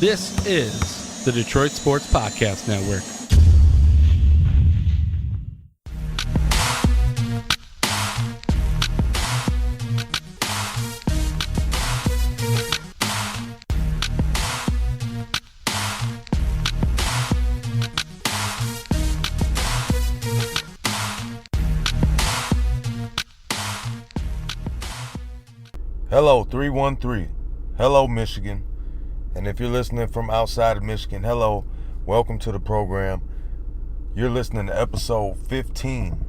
This is the Detroit Sports Podcast Network. Hello, 313. Hello, Michigan. And if you're listening from outside of Michigan, hello, welcome to the program. You're listening to episode 15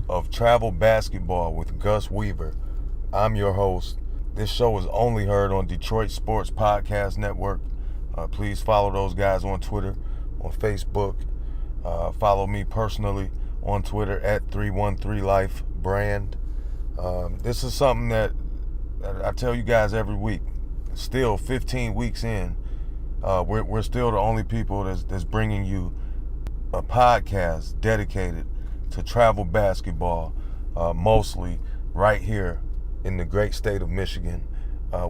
of Travel Basketball with Gus Weaver. I'm your host. This show is only heard on Detroit Sports Podcast Network. Please follow those guys on Twitter, on Facebook. Follow me personally on Twitter at 313lifebrand. This is something that I tell you guys every week. Still 15 weeks in, we're still the only people that's bringing you a podcast dedicated to travel basketball, mostly right here in the great state of Michigan.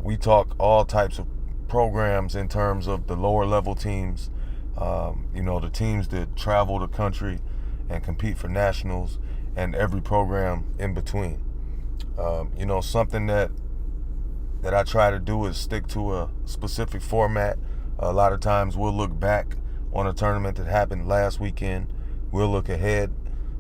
We talk all types of programs in terms of the lower level teams, the teams that travel the country and compete for nationals, and every program in between. Something that I try to do is stick to a specific format. A lot of times we'll look back on a tournament that happened last weekend. We'll look ahead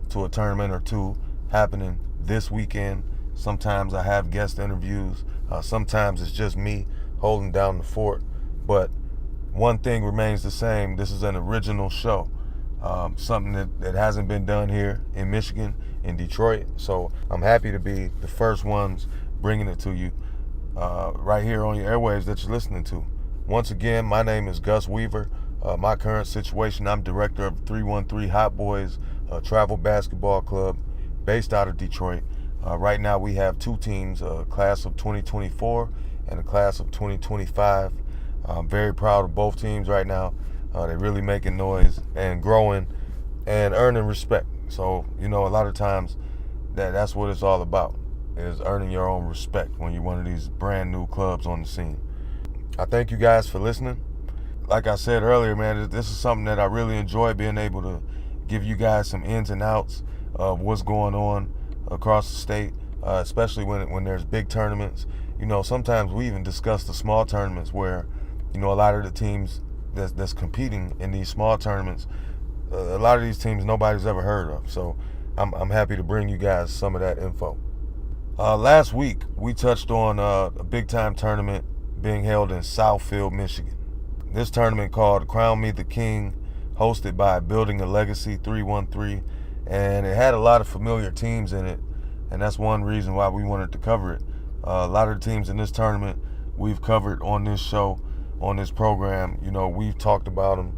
to a tournament or two happening this weekend. Sometimes I have guest interviews. Sometimes it's just me holding down the fort. But one thing remains the same. This is an original show. Something that hasn't been done here in Michigan, in Detroit. So I'm happy to be the first ones bringing it to you. Right here on your airwaves that you're listening to. Once again, my name is Gus Weaver. My current situation, I'm director of 313 Hot Boys Travel Basketball Club based out of Detroit. Right now we have two teams, a class of 2024 and a class of 2025. I'm very proud of both teams right now. They're really making noise and growing and earning respect. So, a lot of times that's what it's all about, is earning your own respect when you're one of these brand new clubs on the scene. I thank you guys for listening. Like I said earlier, man, this is something that I really enjoy, being able to give you guys some ins and outs of what's going on across the state, especially when there's big tournaments. Sometimes we even discuss the small tournaments where, a lot of the teams that's competing in these small tournaments, a lot of these teams nobody's ever heard of. So I'm happy to bring you guys some of that info. Last week, we touched on a big-time tournament being held in Southfield, Michigan. This tournament, called Crown Me the King, hosted by Building a Legacy 313, and it had a lot of familiar teams in it, and that's one reason why we wanted to cover it. A lot of the teams in this tournament we've covered on this show, on this program. We've talked about them.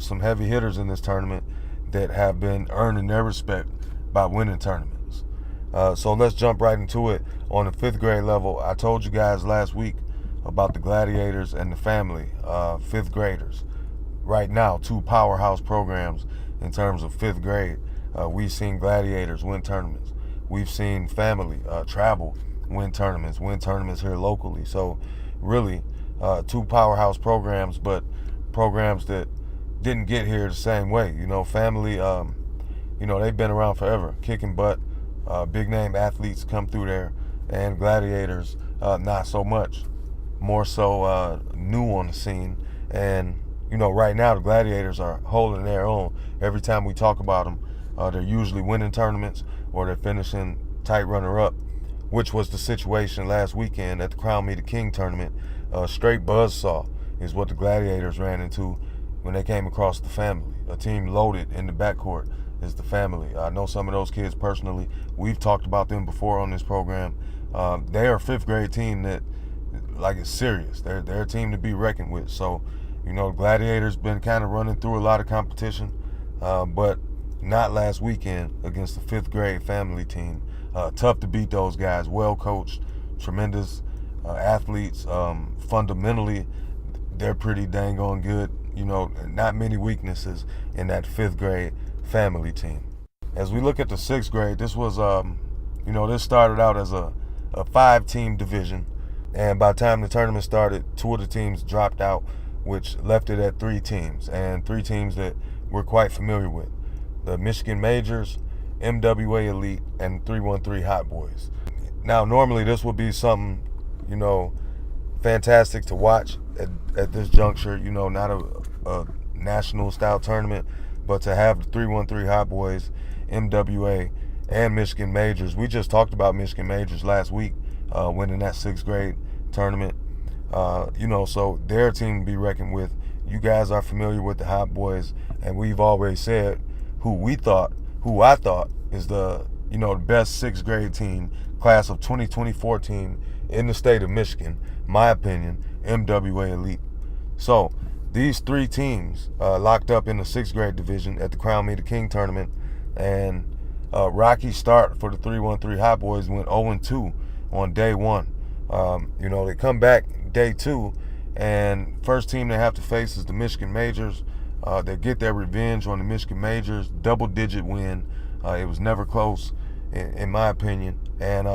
Some heavy hitters in this tournament that have been earning their respect by winning tournaments. So let's jump right into it. On the 5th grade level, I told you guys last week about the Gladiators and the Family, 5th graders. Right now, two powerhouse programs in terms of 5th grade. We've seen Gladiators win tournaments. We've seen Family travel, win tournaments here locally. So really, two powerhouse programs, but programs that didn't get here the same way. Family, they've been around forever, kicking butt. Big name athletes come through there, and Gladiators not so much, more so new on the scene. And right now the Gladiators are holding their own. Every time we talk about them, they're usually winning tournaments or they're finishing tight runner-up, which was the situation last weekend at the Crown Me the King tournament. Straight buzzsaw is what the Gladiators ran into when they came across the Family. A team loaded in the backcourt is the Family. I know some of those kids personally. We've talked about them before on this program. They are a 5th grade team that, is serious. They're a team to be reckoned with. So, Gladiators been kind of running through a lot of competition, but not last weekend against the 5th grade Family team. Tough to beat those guys. Well coached, tremendous athletes. Fundamentally, they're pretty dang on good. Not many weaknesses in that 5th grade Family team. As we look at the 6th grade, this was, this started out as a 5-team division. And by the time the tournament started, 2 of the teams dropped out, which left it at 3 teams, and 3 teams that we're quite familiar with. The Michigan Majors, MWA Elite, and 313 Hot Boys. Now, normally this would be something, fantastic to watch at this juncture, not a national style tournament, but to have the 313 Hot Boys, MWA, and Michigan Majors. We just talked about Michigan Majors last week, winning that 6th grade tournament. So they're a team to be reckoned with. You guys are familiar with the Hot Boys, and we've always said who I thought is the best 6th grade team, class of 2024 team in the state of Michigan, my opinion, MWA Elite. So these 3 teams locked up in the 6th grade division at the Crown Me the King tournament, and rocky start for the 313 Hot Boys, went 0-2 on day 1. They come back day 2, and first team they have to face is the Michigan Majors. They get their revenge on the Michigan Majors, double-digit win. It was never close, in my opinion. And,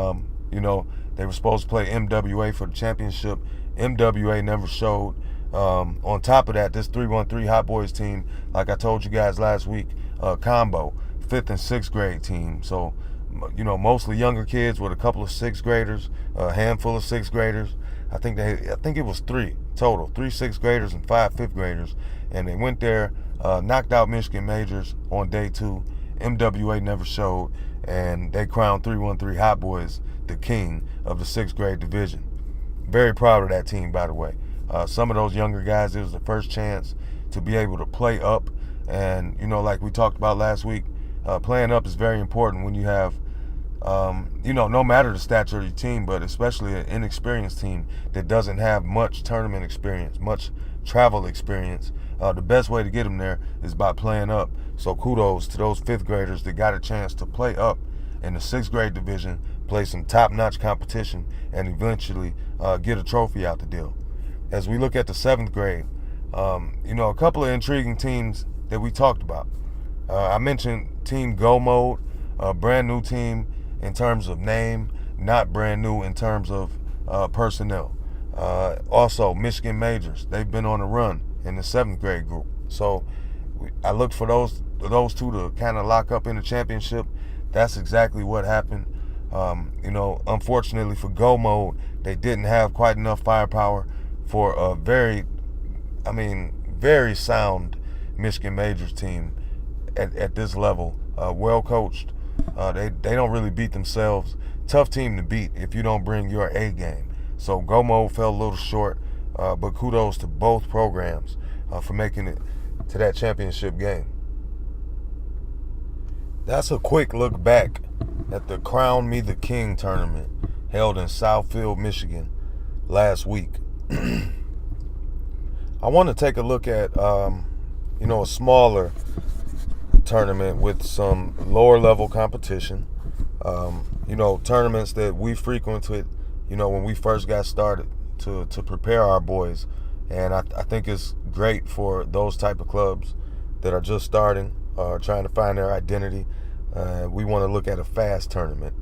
they were supposed to play MWA for the championship. MWA never showed. On top of that, this 313 Hot Boys team, like I told you guys last week, combo, 5th and 6th grade team. So, mostly younger kids with a couple of 6th graders, a handful of 6th graders. I think it was 3 total, 3 6th graders and 5 5th graders. And they went there, knocked out Michigan Majors on day 2. MWA never showed, and they crowned 313 Hot Boys the king of the 6th grade division. Very proud of that team, by the way. Some of those younger guys, it was the first chance to be able to play up. And, like we talked about last week, playing up is very important when you have, no matter the stature of your team, but especially an inexperienced team that doesn't have much tournament experience, much travel experience. The best way to get them there is by playing up. So kudos to those 5th graders that got a chance to play up in the 6th grade division, play some top-notch competition, and eventually get a trophy out the deal. As we look at the 7th grade, a couple of intriguing teams that we talked about. I mentioned Team Go Mode, a brand new team in terms of name, not brand new in terms of personnel. Also, Michigan Majors, they've been on a run in the 7th grade group. So I looked for those 2 to kind of lock up in the championship. That's exactly what happened. Unfortunately for Go Mode, they didn't have quite enough firepower for a very sound Michigan Majors team at this level. Well coached. They don't really beat themselves. Tough team to beat if you don't bring your A game. So Go Mode fell a little short, but kudos to both programs for making it to that championship game. That's a quick look back at the Crown Me the King tournament held in Southfield, Michigan last week. I want to take a look at a smaller tournament with some lower level competition. Tournaments that we frequented, when we first got started to prepare our boys. And I think it's great for those type of clubs that are just starting, trying to find their identity. We want to look at a FAST tournament.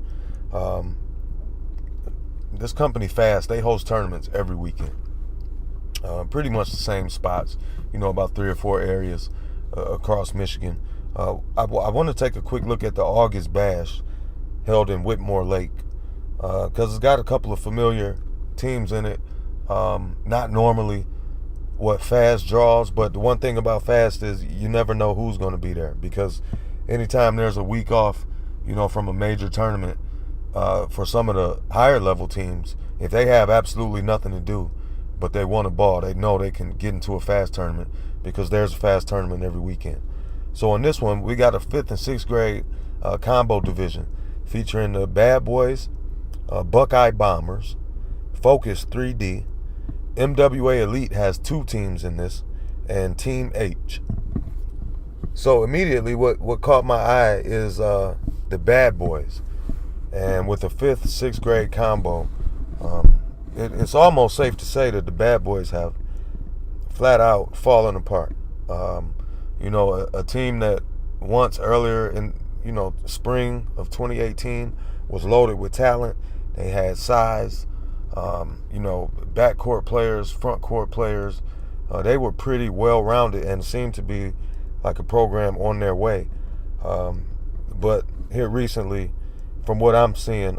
This company FAST, they host tournaments every weekend. Pretty much the same spots, about 3 or 4 areas across Michigan. I want to take a quick look at the August Bash held in Whitmore Lake, because it's got a couple of familiar teams in it. Not normally what FAST draws, but the one thing about FAST is you never know who's going to be there, because anytime there's a week off, from a major tournament, for some of the higher level teams, if they have absolutely nothing to do, but they want a ball, they know they can get into a FAST tournament, because there's a FAST tournament every weekend. So in this one, we got a 5th and 6th grade combo division featuring the Bad Boys, Buckeye Bombers, Focus 3D. MWA Elite has 2 teams in this, and Team H. So immediately what caught my eye is the Bad Boys. And with the 5th, 6th grade combo, it's almost safe to say that the Bad Boys have flat out fallen apart. A team that once earlier in, spring of 2018 was loaded with talent. They had size. Backcourt players, front court players, they were pretty well-rounded and seemed to be like a program on their way. But here recently, from what I'm seeing,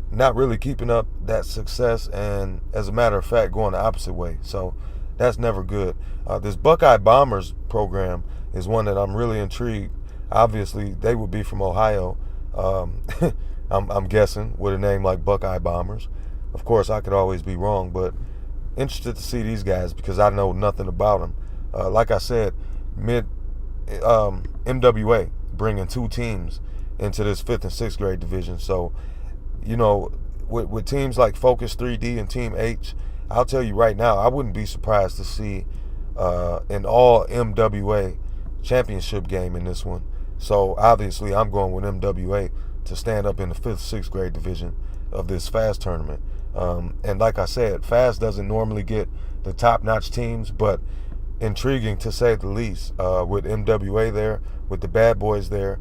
not really keeping up that success, and as a matter of fact, going the opposite way. So that's never good. This Buckeye Bombers program is one that I'm really intrigued. Obviously, they would be from Ohio. I'm guessing with a name like Buckeye Bombers. Of course, I could always be wrong, but interested to see these guys because I know nothing about them. Like I said, MWA bringing 2 teams into this 5th and 6th grade division. So, with teams like Focus 3D and Team H, I'll tell you right now, I wouldn't be surprised to see an all MWA championship game in this one. So obviously I'm going with MWA to stand up in the 5th, 6th grade division of this FAST tournament. And like I said, FAST doesn't normally get the top-notch teams, but intriguing to say the least, with MWA there, with the Bad Boys there,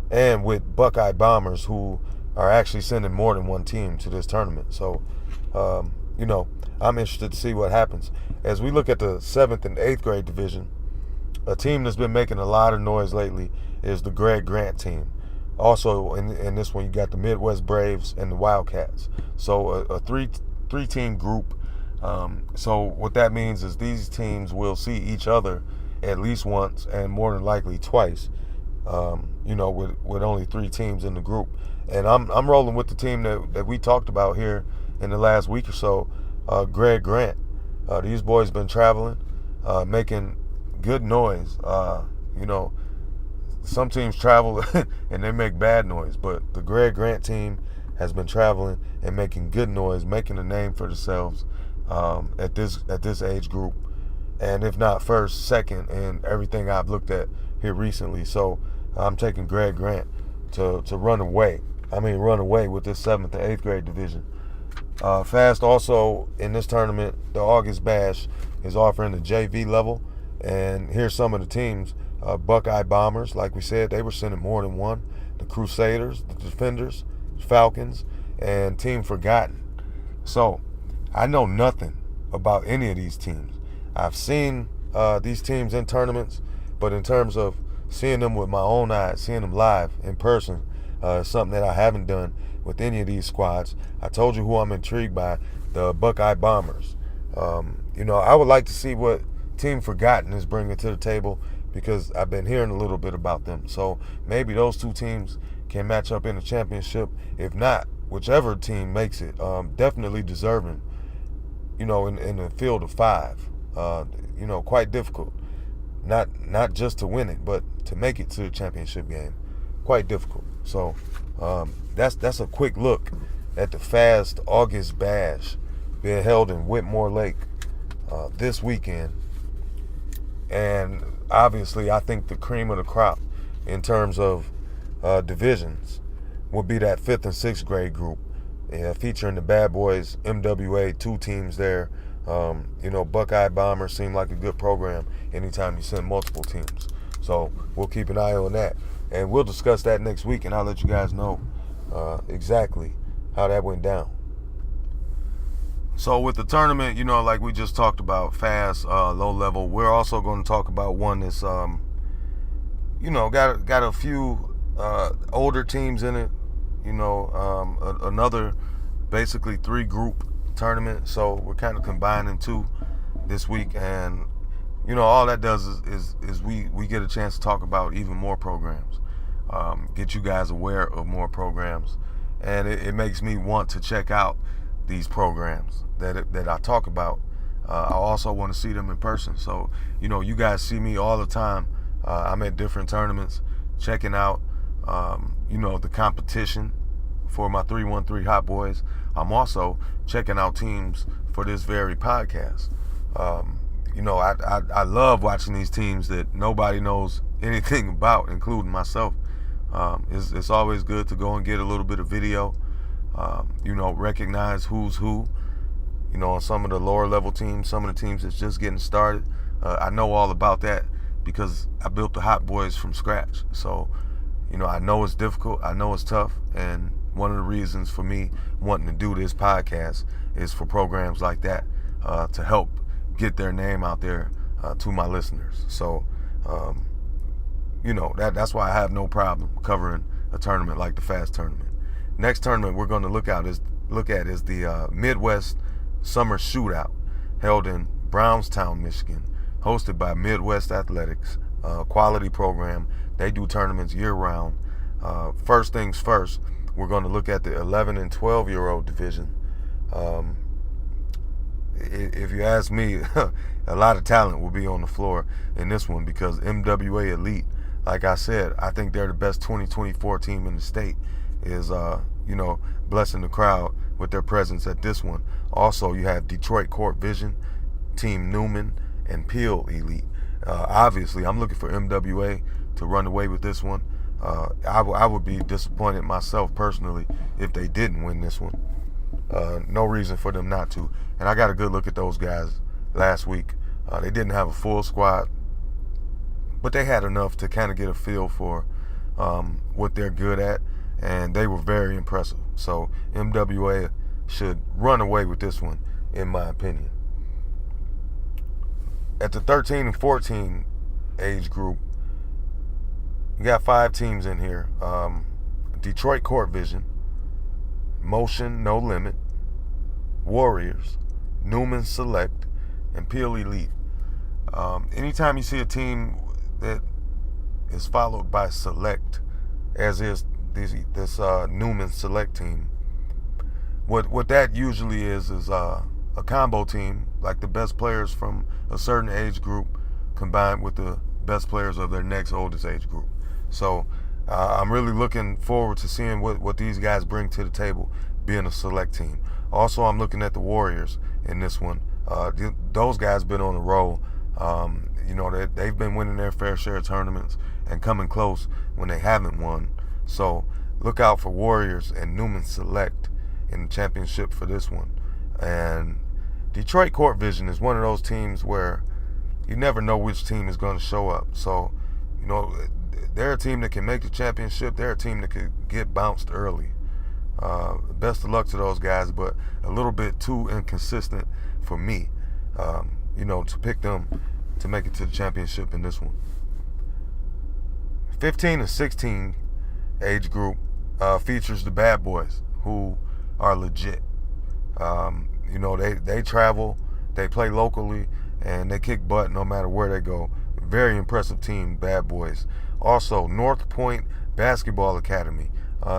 and with Buckeye Bombers, who are actually sending more than one team to this tournament. So, I'm interested to see what happens. As we look at the 7th and 8th grade division, a team that's been making a lot of noise lately is the Greg Grant team. Also, in this one, you got the Midwest Braves and the Wildcats. So a three-team group. So what that means is these teams will see each other at least once and more than likely twice, with only 3 teams in the group. And I'm rolling with the team that we talked about here in the last week or so, Greg Grant. These boys been traveling, making good noise. Some teams travel and they make bad noise, but the Greg Grant team has been traveling and making good noise, making a name for themselves at this age group, and if not first, second in everything I've looked at here recently. So I'm taking Greg Grant to run away. Run away with this 7th and 8th grade division. FAST also in this tournament, the August Bash is offering the JV level, and here's some of the teams. Buckeye Bombers, like we said, they were sending more than one. The Crusaders, the Defenders, Falcons, and Team Forgotten. So I know nothing about any of these teams. I've seen these teams in tournaments, but in terms of seeing them with my own eyes, seeing them live in person, something that I haven't done with any of these squads. I told you who I'm intrigued by, the Buckeye Bombers. I would like to see what Team Forgotten is bringing to the table, because I've been hearing a little bit about them. So maybe those 2 teams can match up in the championship. If not, whichever team makes it, definitely deserving, in the field of 5. Quite difficult. Not just to win it, but to make it to the championship game. Quite difficult. So that's a quick look at the FAST August Bash being held in Whitmore Lake this weekend. And obviously, I think the cream of the crop in terms of divisions would be that 5th and 6th grade group, featuring the Bad Boys, MWA, 2 teams there. Buckeye Bombers seem like a good program anytime you send multiple teams. So we'll keep an eye on that. And we'll discuss that next week, and I'll let you guys know exactly how that went down. So with the tournament, like we just talked about, FAST, low level, we're also going to talk about one that's, got a few older teams in it, another basically 3-group tournament. So we're kind of combining 2 this week, and all that does is we get a chance to talk about even more programs, get you guys aware of more programs, and it makes me want to check out these programs that I talk about. I also want to see them in person. So, you guys see me all the time. I'm at different tournaments, checking out, the competition for my 313 Hot Boys. I'm also checking out teams for this very podcast. I love watching these teams that nobody knows anything about, including myself. It's always good to go and get a little bit of video, recognize who's who, on some of the lower level teams, some of the teams that's just getting started. I know all about that because I built the Hot Boys from scratch. So, I know it's difficult. I know it's tough. And one of the reasons for me wanting to do this podcast is for programs like that to help get their name out there to my listeners. So, that's why I have no problem covering a tournament like the Fast Tournament. Next tournament we're going to look at is the Midwest Summer Shootout, held in Brownstown, Michigan, hosted by Midwest Athletics, quality program. They do tournaments year-round. First things first, we're going to look at the 11 and 12-year-old division. If you ask me, a lot of talent will be on the floor in this one because MWA Elite, like I said, I think they're the best 2024 team in the state, is blessing the crowd with their presence at this one. Also, you have Detroit Court Vision, Team Newman, and Peel Elite. Obviously, I'm looking for MWA to run away with this one. I would be disappointed myself personally if they didn't win this one. No reason for them not to. And I got a good look at those guys last week. They didn't have a full squad, but they had enough to kind of get a feel for what they're good at, and they were very impressive. So MWA should run away with this one, in my opinion. At the 13 and 14 age group, we got 5 teams in here. Detroit Court Vision, Motion No Limit, Warriors, Newman Select, and Peel Elite. Anytime you see a team that is followed by Select, as is this Newman Select team, what that usually is a combo team, like the best players from a certain age group combined with the best players of their next oldest age group. So I'm really looking forward to seeing what these guys bring to the table, being a select team. Also, I'm looking at the Warriors in this one. Those guys been on a roll. They've been winning their fair share of tournaments and coming close when they haven't won. So look out for Warriors and Newman Select in the championship for this one. And Detroit Court Vision is one of those teams where you never know which team is going to show up. So, they're a team that can make the championship. They're a team that could get bounced early. Best of luck to those guys, but a little bit too inconsistent for me, to pick them to make it to the championship in this one. 15 to 16 age group features the bad boys, who are legit. They travel, they play locally, and they kick butt no matter where they go. Very impressive team, bad boys. Also, North Point Basketball Academy.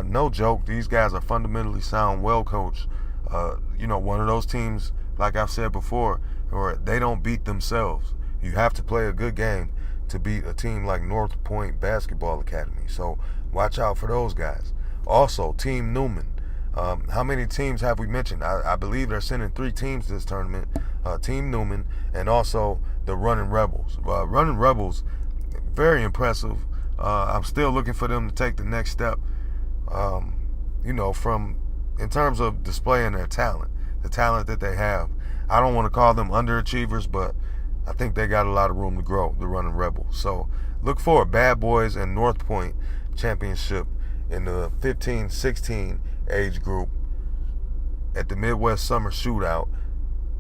No joke, these guys are fundamentally sound, well coached. One of those teams, like I've said before, where they don't beat themselves. You have to play a good game to beat a team like North Point Basketball Academy. So watch out for those guys. Also, Team Newman. How many teams have we mentioned? I believe they're sending 3 teams to this tournament. Team Newman and also the Running Rebels. Running Rebels, very impressive. I'm still looking for them to take the next step, in terms of displaying their talent, the talent that they have. I don't want to call them underachievers, but I think they got a lot of room to grow, the Running Rebels. So look for Bad Boys and North Point championship in the 15-16 age group at the Midwest Summer Shootout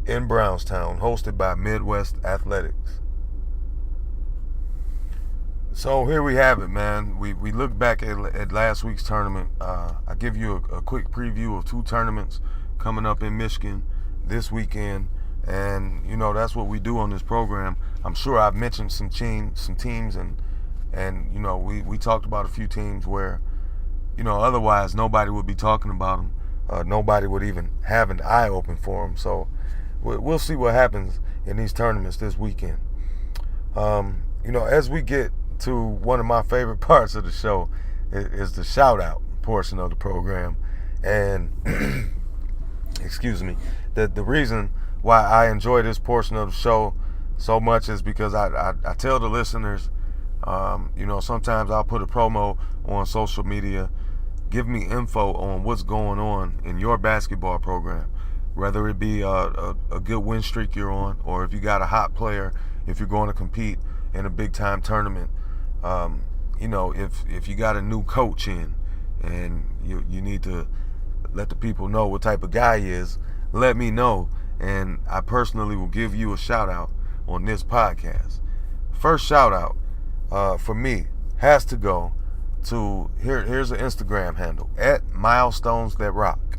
in Brownstown, hosted by Midwest Athletics. So here we have it, man. We look back at last week's tournament. I give you a quick preview of 2 tournaments coming up in Michigan this weekend, and that's what we do on this program. I'm sure I've mentioned some teams, and we talked about a few teams where otherwise nobody would be talking about them. Nobody would even have an eye open for them. So we'll see what happens in these tournaments this weekend. As we get to one of my favorite parts of the show is the shout out portion of the program. And excuse me, the reason why I enjoy this portion of the show so much is because I tell the listeners, sometimes I'll put a promo on social media. Give me info on what's going on in your basketball program, whether it be a good win streak you're on, or if you got a hot player, if you're going to compete in a big time tournament. if you got a new coach in and you need to let the people know what type of guy he is, let me know, and I personally will give you a shout out on this podcast. First shout out for me has to go to here's an Instagram handle at Milestones That Rock.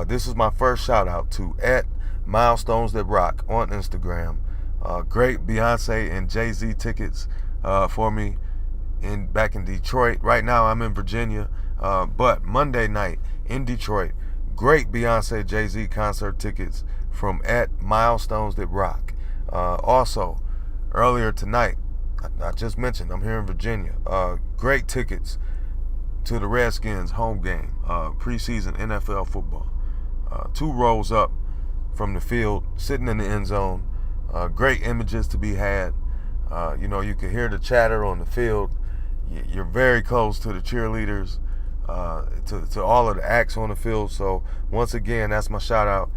This is my first shout out to at Milestones That Rock on Instagram. Great Beyonce and Jay-Z tickets for me back in Detroit. Right now I'm in Virginia, but Monday night in Detroit, great Beyonce Jay-Z concert tickets from at Milestones That Rock. Also, earlier tonight, I just mentioned I'm here in Virginia. Great tickets to the Redskins home game, preseason NFL football. 2 rows up from the field, sitting in the end zone. Great images to be had. You can hear the chatter on the field. You're very close to the cheerleaders, to all of the acts on the field. So once again, that's my shout out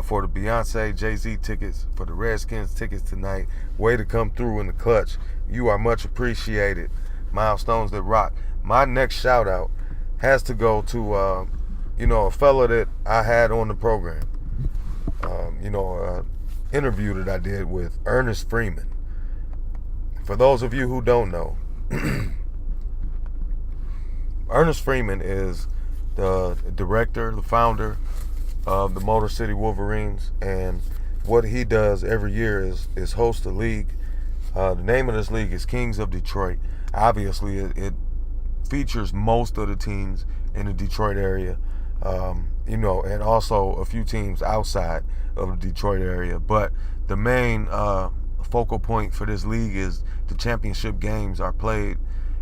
for the Beyonce Jay-Z tickets, for the Redskins tickets tonight. Way to come through in the clutch. You are much appreciated. Milestones That Rock. My next shout out has to go to a fella that I had on the program. Interview that I did with Ernest Freeman. For those of you who don't know, Ernest Freeman is the director, the founder of the Motor City Wolverines, and what he does every year is host a league. The name of this league is Kings of Detroit. Obviously, it features most of the teams in the Detroit area, and also a few teams outside of the Detroit area. But the main focal point for this league is the championship games are played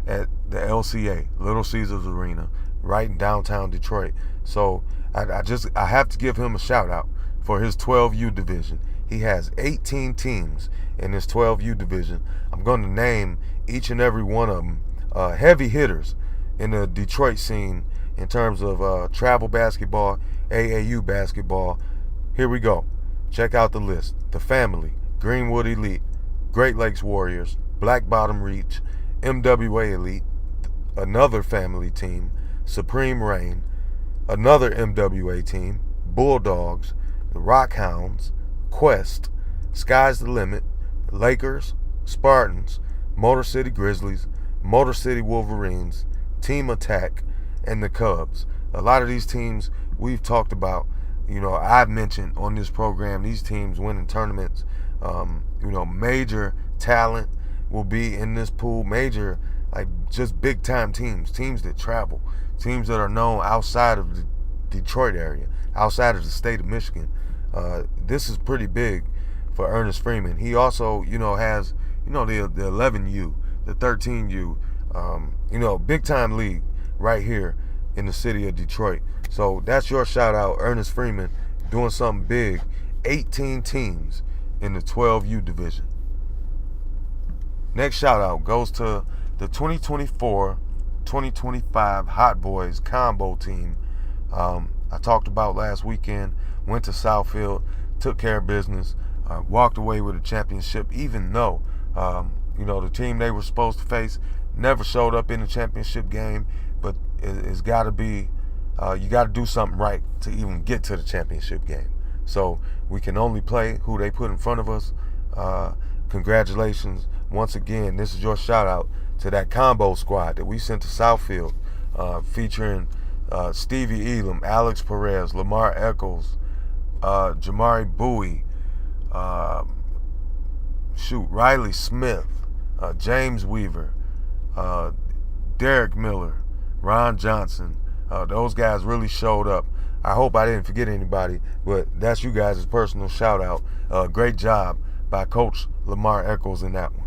at the LCA, Little Caesars Arena, right in downtown Detroit. So I have to give him a shout out for his 12U division. He has 18 teams in his 12U division. I'm going to name each and every one of them heavy hitters in the Detroit scene in terms of travel basketball, AAU basketball. Here we go. Check out the list. The Family, Greenwood Elite, Great Lakes Warriors, Black Bottom Reach, MWA Elite, another Family team, Supreme Reign, another MWA team, Bulldogs, the Rockhounds, Quest, Sky's the Limit, Lakers, Spartans, Motor City Grizzlies, Motor City Wolverines, Team Attack, and the Cubs. A lot of these teams we've talked about, I've mentioned on this program, these teams winning tournaments. Major talent will be in this pool, major, like just big time teams that travel, teams that are known outside of the Detroit area, outside of the state of Michigan. This is pretty big for Ernest Freeman. He also, has, the 11U, the 13U, big time league right here in the city of Detroit. So that's your shout out, Ernest Freeman, doing something big. 18 teams in the 12U division. Next shout out goes to the 2024-2025 Hot Boys combo team. I talked about last weekend, went to Southfield, took care of business, walked away with a championship, even though, the team they were supposed to face never showed up in the championship game. But it's got to be, you got to do something right to even get to the championship game. So we can only play who they put in front of us. Congratulations. Once again, this is your shout out to that combo squad that we sent to Southfield, featuring Stevie Elam, Alex Perez, Lamar Eccles, Jamari Bowie, Riley Smith, James Weaver, Derek Miller, Ron Johnson. Those guys really showed up. I hope I didn't forget anybody, but that's you guys' personal shout out. Great job by Coach Lamar Eccles in that one.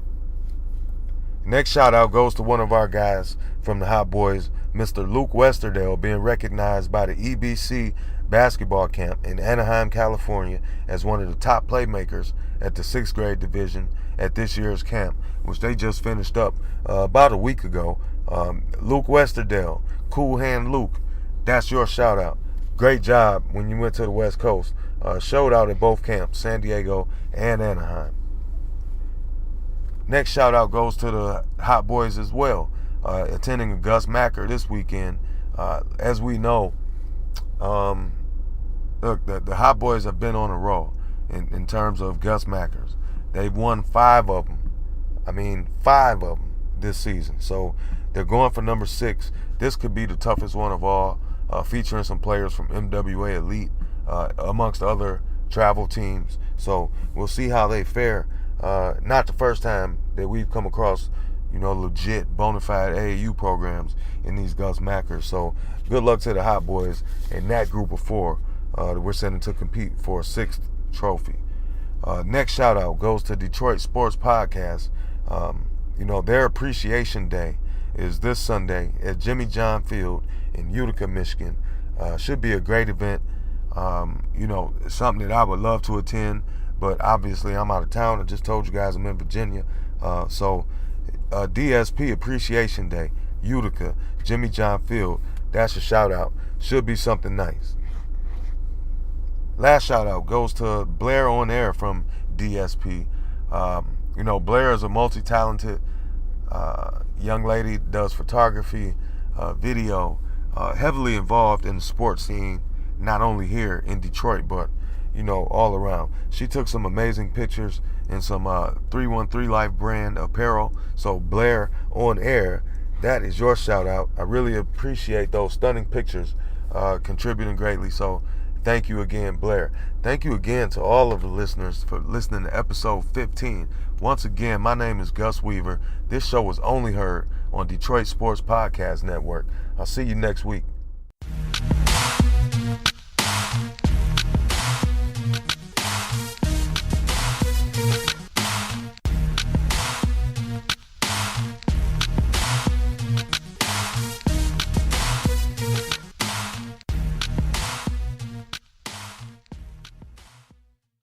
Next shout out goes to one of our guys from the Hot Boys, Mr. Luke Westerdale, being recognized by the EBC basketball camp in Anaheim, California, as one of the top playmakers at the 6th grade division at this year's camp, which they just finished up about a week ago. Luke Westerdale, Cool Hand Luke, that's your shout out. Great job when you went to the West Coast. Showed out at both camps, San Diego and Anaheim. Next shout out goes to the Hot Boys as well. attending a Gus Macker this weekend. As we know, look, the Hot Boys have been on a roll in terms of Gus Mackers. They've won 5 of them. 5 of them this season. So they're going for number 6. This could be the toughest one of all, featuring some players from MWA Elite, amongst other travel teams. So we'll see how they fare. Not the first time that we've come across, legit bona fide AAU programs in these Gus Mackers. So good luck to the Hot Boys in that group of 4 that we're sending to compete for a 6th trophy. Next shout out goes to Detroit Sports Podcast. Their appreciation day is this Sunday at Jimmy John Field in Utica, Michigan. Should be a great event. Something that I would love to attend, but obviously I'm out of town. I just told you guys I'm in Virginia. So DSP Appreciation Day, Utica, Jimmy John Field. That's a shout out. Should be something nice. Last shout out goes to Blair on Air from DSP. Blair is a multi-talented young lady, does photography, video, heavily involved in the sports scene, not only here in Detroit, but, all around. She took some amazing pictures in some 313 Life brand apparel. So Blair on Air, that is your shout out. I really appreciate those stunning pictures, contributing greatly. So thank you again, Blair. Thank you again to all of the listeners for listening to episode 15. Once again, my name is Gus Weaver. This show was only heard on Detroit Sports Podcast Network. I'll see you next week.